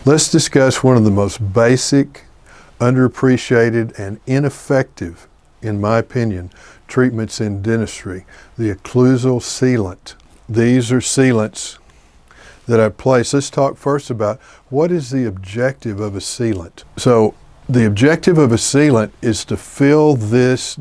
Let's discuss one of the most basic, underappreciated, and ineffective, in my opinion, treatments in dentistry, the occlusal sealant. These are sealants that I place. Let's talk first about what is the objective of a sealant. So the objective of a sealant is to fill this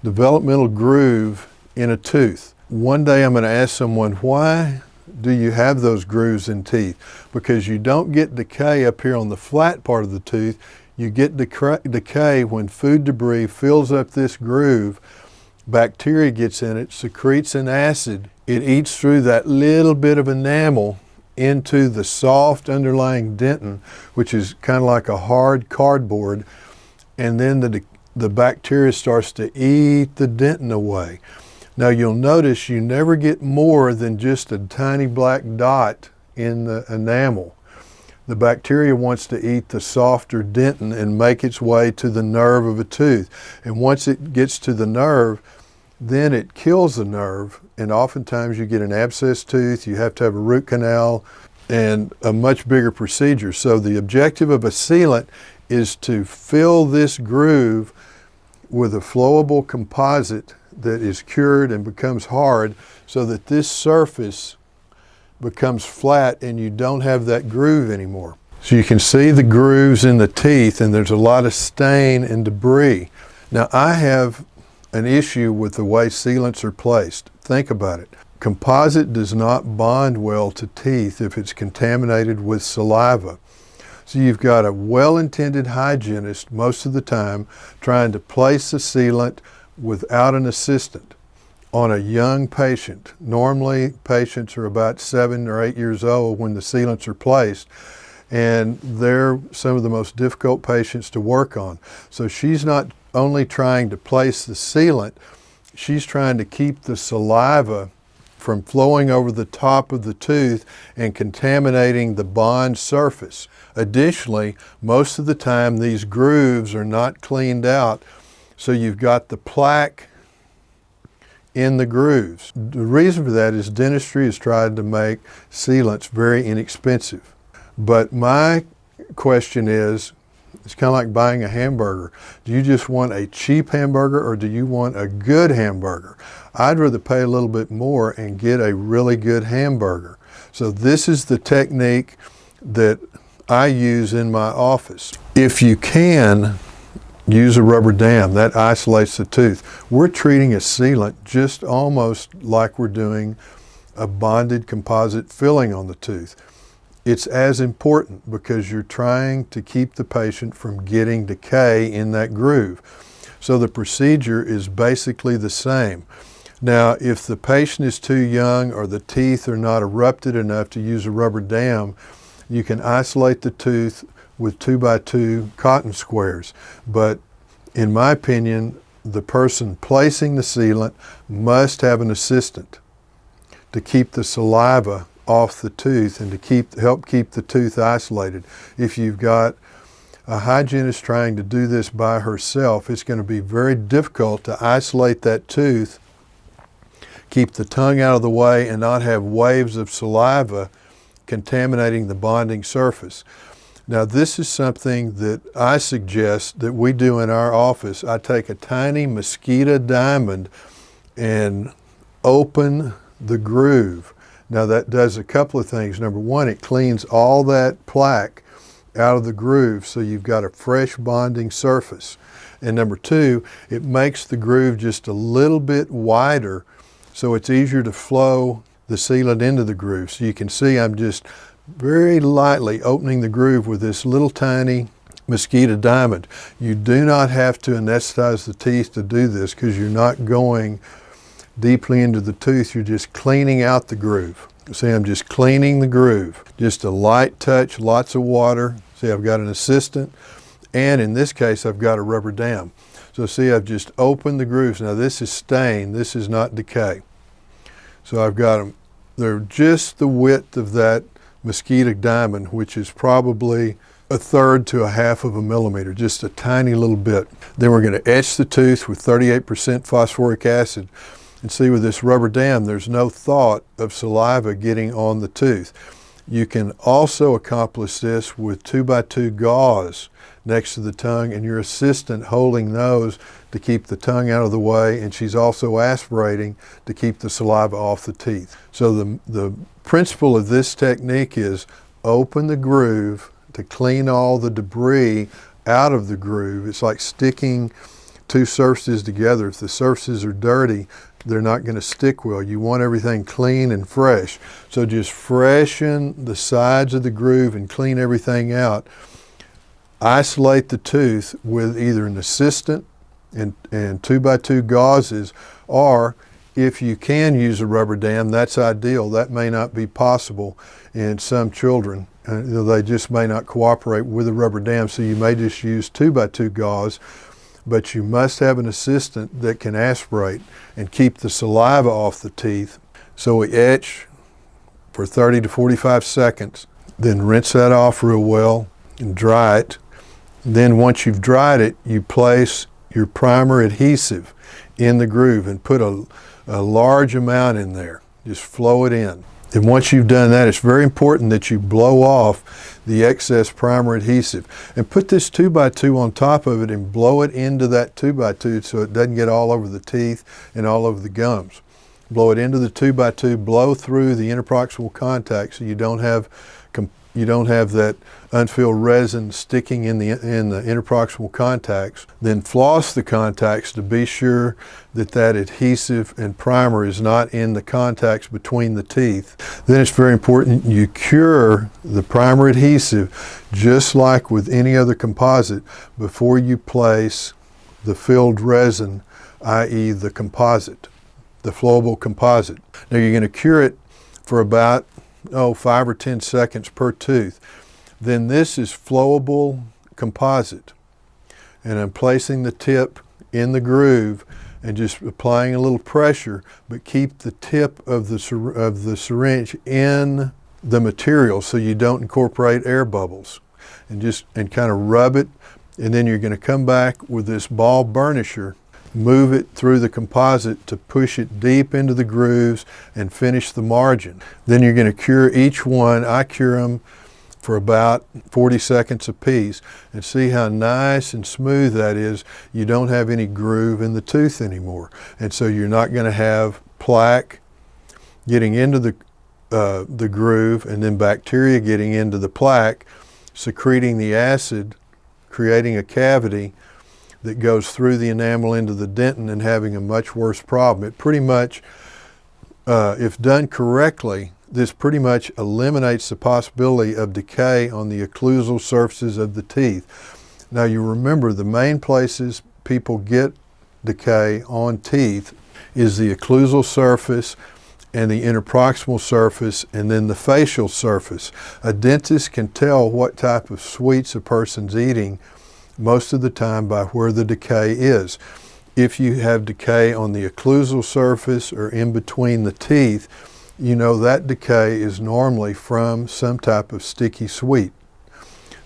developmental groove in a tooth. One day I'm going to ask someone, why do you have those grooves in teeth? Because you don't get decay up here on the flat part of the tooth. You get decay when food debris fills up this groove, bacteria gets in it, secretes an acid, it eats through that little bit of enamel into the soft underlying dentin, which is kind of like a hard cardboard, and then the bacteria starts to eat the dentin away. Now you'll notice you never get more than just a tiny black dot in the enamel. The bacteria wants to eat the softer dentin and make its way to the nerve of a tooth. And once it gets to the nerve, then it kills the nerve, and oftentimes you get an abscess tooth, you have to have a root canal, and a much bigger procedure. So the objective of a sealant is to fill this groove with a flowable composite that is cured and becomes hard, so that this surface becomes flat and you don't have that groove anymore. So you can see the grooves in the teeth, and there's a lot of stain and debris. Now I have an issue with the way sealants are placed. Think about it. Composite does not bond well to teeth if it's contaminated with saliva. So you've got a well-intended hygienist most of the time trying to place a sealant without an assistant on a young patient. Normally patients are about 7 or 8 years old when the sealants are placed, and they're some of the most difficult patients to work on. So she's not only trying to place the sealant, she's trying to keep the saliva from flowing over the top of the tooth and contaminating the bond surface. Additionally, most of the time these grooves are not cleaned out, so you've got the plaque in the grooves. The reason for that is dentistry has tried to make sealants very inexpensive. But my question is, it's kind of like buying a hamburger. Do you just want a cheap hamburger, or do you want a good hamburger? I'd rather pay a little bit more and get a really good hamburger. So this is the technique that I use in my office. If you can, use a rubber dam. That isolates the tooth. We're treating a sealant just almost like we're doing a bonded composite filling on the tooth. It's as important because you're trying to keep the patient from getting decay in that groove. So the procedure is basically the same. Now, if the patient is too young or the teeth are not erupted enough to use a rubber dam, you can isolate the tooth with 2x2 cotton squares. But in my opinion, the person placing the sealant must have an assistant to keep the saliva off the tooth and to help keep the tooth isolated. If you've got a hygienist trying to do this by herself, it's going to be very difficult to isolate that tooth, keep the tongue out of the way, and not have waves of saliva contaminating the bonding surface. Now this is something that I suggest that we do in our office. I take a tiny mosquito diamond and open the groove. Now that does a couple of things. Number one, it cleans all that plaque out of the groove, so you've got a fresh bonding surface. And number two, it makes the groove just a little bit wider, so it's easier to flow the sealant into the groove. So you can see I'm just very lightly opening the groove with this little tiny mosquito diamond. You do not have to anesthetize the teeth to do this, because you're not going deeply into the tooth, you're just cleaning out the groove. See, I'm just cleaning the groove. Just a light touch, lots of water. See, I've got an assistant, and in this case, I've got a rubber dam. So see, I've just opened the grooves. Now this is stain, this is not decay. So I've got them, they're just the width of that mosquito diamond, which is probably 1/3 to 1/2 of a millimeter, just a tiny little bit. Then we're going to etch the tooth with 38% phosphoric acid. And see, with this rubber dam, there's no thought of saliva getting on the tooth. You can also accomplish this with 2x2 gauze next to the tongue, and your assistant holding those to keep the tongue out of the way, and she's also aspirating to keep the saliva off the teeth. So the principle of this technique is open the groove to clean all the debris out of the groove. It's like sticking two surfaces together. If the surfaces are dirty, they're not going to stick well. You want everything clean and fresh. So just freshen the sides of the groove and clean everything out. Isolate the tooth with either an assistant and 2x2 gauzes, or if you can use a rubber dam, that's ideal. That may not be possible in some children. They just may not cooperate with a rubber dam, so you may just use 2x2 gauze, but you must have an assistant that can aspirate and keep the saliva off the teeth. So we etch for 30 to 45 seconds, then rinse that off real well and dry it. Then once you've dried it, you place your primer adhesive in the groove and put a large amount in there. Just flow it in. And once you've done that, it's very important that you blow off the excess primer adhesive. And put this 2x2 on top of it and blow it into that 2x2 so it doesn't get all over the teeth and all over the gums. Blow it into the 2x2, blow through the interproximal contact so you don't have that unfilled resin sticking in the interproximal contacts. Then floss the contacts to be sure that that adhesive and primer is not in the contacts between the teeth. Then it's very important you cure the primer adhesive just like with any other composite before you place the filled resin, i.e. the composite, the flowable composite. Now you're going to cure it for about 5 or 10 seconds per tooth. Then this is flowable composite. And I'm placing the tip in the groove and just applying a little pressure, but keep the tip of the syringe in the material so you don't incorporate air bubbles. And kind of rub it, and then you're going to come back with this ball burnisher, move it through the composite to push it deep into the grooves and finish the margin. Then you're going to cure each one. I cure them for about 40 seconds apiece, and see how nice and smooth that is. You don't have any groove in the tooth anymore, and so you're not going to have plaque getting into the groove and then bacteria getting into the plaque, secreting the acid, creating a cavity that goes through the enamel into the dentin and having a much worse problem. It pretty much, if done correctly, this pretty much eliminates the possibility of decay on the occlusal surfaces of the teeth. Now you remember the main places people get decay on teeth is the occlusal surface and the interproximal surface and then the facial surface. A dentist can tell what type of sweets a person's eating most of the time by where the decay is. If you have decay on the occlusal surface or in between the teeth, you know that decay is normally from some type of sticky sweet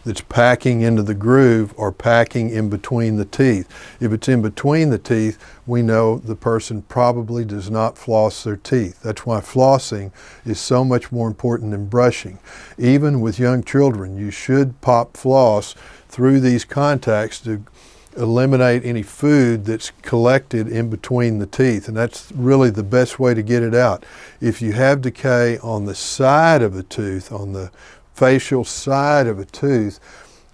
that's packing into the groove or packing in between the teeth. If it's in between the teeth, we know the person probably does not floss their teeth. That's why flossing is so much more important than brushing. Even with young children, you should pop floss through these contacts to eliminate any food that's collected in between the teeth, and that's really the best way to get it out. If you have decay on the side of a tooth, on the facial side of a tooth,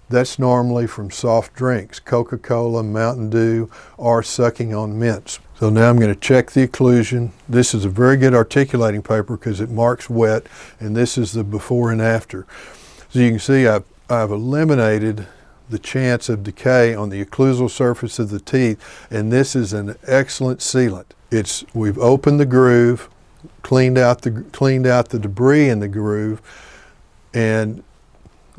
that's normally from soft drinks, Coca-Cola, Mountain Dew, or sucking on mints. So now I'm going to check the occlusion. This is a very good articulating paper because it marks wet, and this is the before and after. So you can see I've eliminated the chance of decay on the occlusal surface of the teeth, and this is an excellent sealant. We've opened the groove, cleaned out the debris in the groove, and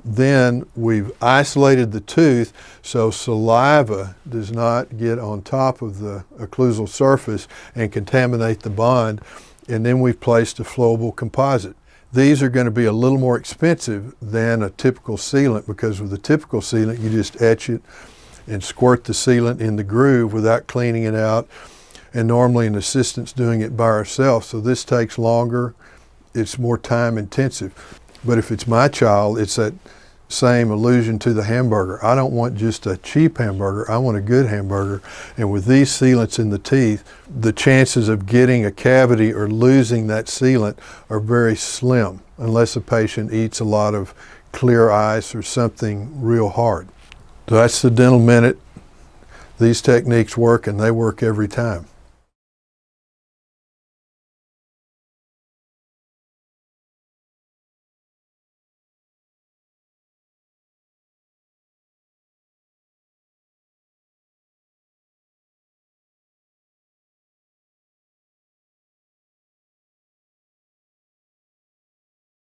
then we've isolated the tooth so saliva does not get on top of the occlusal surface and contaminate the bond, and then we've placed a flowable composite. These are going to be a little more expensive than a typical sealant because with a typical sealant you just etch it and squirt the sealant in the groove without cleaning it out, and normally an assistant's doing it by herself, so this takes longer, it's more time intensive. But if it's my child, it's that same allusion to the hamburger. I don't want just a cheap hamburger, I want a good hamburger. And with these sealants in the teeth, the chances of getting a cavity or losing that sealant are very slim, unless a patient eats a lot of clear ice or something real hard. So that's the dental minute. These techniques work, and they work every time.